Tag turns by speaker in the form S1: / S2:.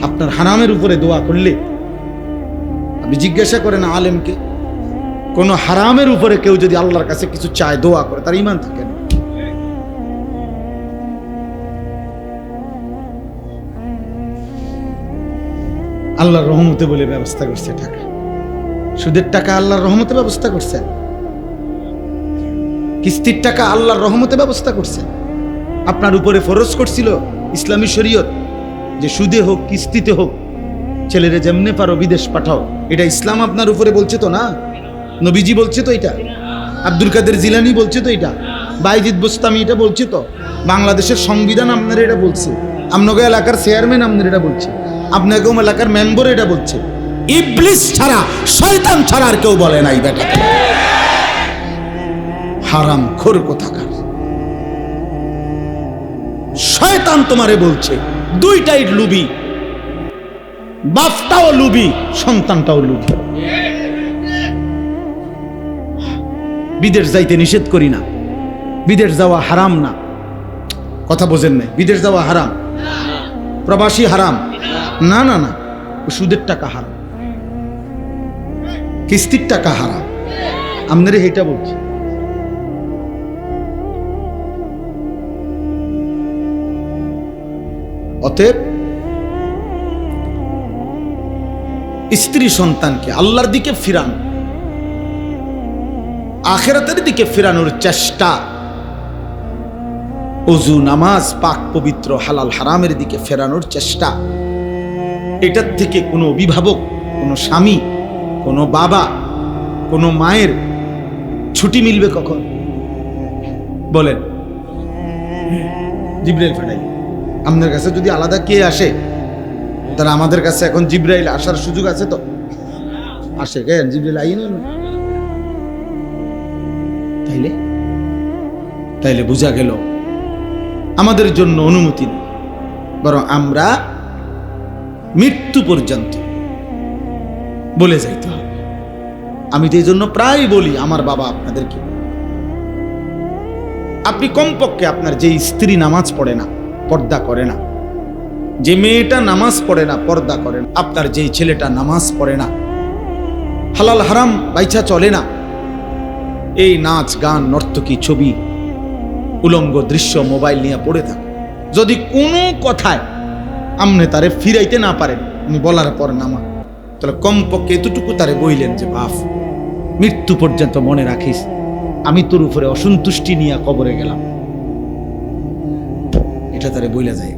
S1: আপনার হারামের উপরে দোয়া করলে, আপনি জিজ্ঞাসা করেন আলেমকে, কোন হারামের উপরে কেউ যদি আল্লাহর কাছে কিছু চায়, দোয়া করে, তার ঈমান থাকে না। আল্লাহর রহমতে বলে ব্যবস্থা করছে টাকা, সুদের টাকা আল্লাহর রহমতে ব্যবস্থা করছেন, কিস্তির টাকা আল্লাহর রহমতে ব্যবস্থা করছেন। আপনার উপরে ফরজ করছিল ইসলামী শরীয়ত যে সুদে হোক কিস্তিতে হোক ছেলেরে যেমনে পারো বিদেশ পাঠাও, এটা ইসলাম আপনার উপরে বলছে তো না? নবীজি বলছে তো এটা, আব্দুল কাদের জিলানী বলছে তো এটা, বাইজিদ বুস্তামি এটা বলছে তো, বাংলাদেশের সংবিধান আপনার এটা বলছে, আপনাকে এলাকার চেয়ারম্যান আপনার এটা বলছে, আপনাকে এলাকার মেম্বার এটা বলছে। ইবলিস ছাড়া, শয়তান ছাড়া আর কেউ বলে নাই বেটা। হারাম খোর কোথাকার শয়তান তোমারে বলছে। দুইটাই লুবি, বাপটাও লুবি, সন্তানটাও লুবি। বিদেশ যাইতে নিষেধ করি না, বিদেশ যাওয়া হারাম না, কথা বোঝেন নাই? বিদেশ যাওয়া হারাম, প্রবাসী হারাম না, না না, সুদের টাকা হারাম, কিস্তির টাকা হারাম, আপনারে এটা বলছি। অতএব স্ত্রী সন্তানকে আল্লাহর দিকে ফিরানো, আখিরাতের দিকে ফিরানোর চেষ্টা, ওযু নামাজ পাক পবিত্র হালাল হারামের দিকে ফেরানোর চেষ্টা, এটার থেকে কোনো অভিভাবক, কোনো স্বামী, কোনো বাবা, কোনো মায়ের ছুটি মিলবে কখন? বলেন। জিবরাইল ফাটাই আপনার কাছে যদি আলাদা কে আসে, তাহলে আমাদের কাছে এখন জিবরাইল আসার সুযোগ আছে তো? আসে কেন? জিবরাইল আইন তাইলে তাইলে বোঝা গেল আমাদের জন্য অনুমতি নেই, বরং আমরা মৃত্যু পর্যন্ত বলে যাইতে হবে। আমি তো এই জন্য প্রায় বলি আমার বাবা আপনাদেরকে, আপনি কমপক্ষে আপনার যে স্ত্রী নামাজ পড়ে না, পর্দা করে না, যে মেয়েটা নামাজ পড়ে না, পর্দা করে না, আপনার যেই ছেলেটা নামাজ পড়ে না, হালাল হারাম বাইচা চলে না, এই নাচ গান নর্তকী ছবি উলঙ্গ দৃশ্য মোবাইল নিয়ে পড়ে থাকে, যদি কোনো কথায় আমনে তারে ফিরাইতে না পারেন, উনি বলার পর নামা, তাহলে কমপক্ষে এতটুকু তারে বইলেন যে বাপ, মৃত্যু পর্যন্ত মনে রাখিস আমি তোর উপরে অসন্তুষ্টি নিয়ে কবরে গেলাম, এটা তারে বইলা যায়।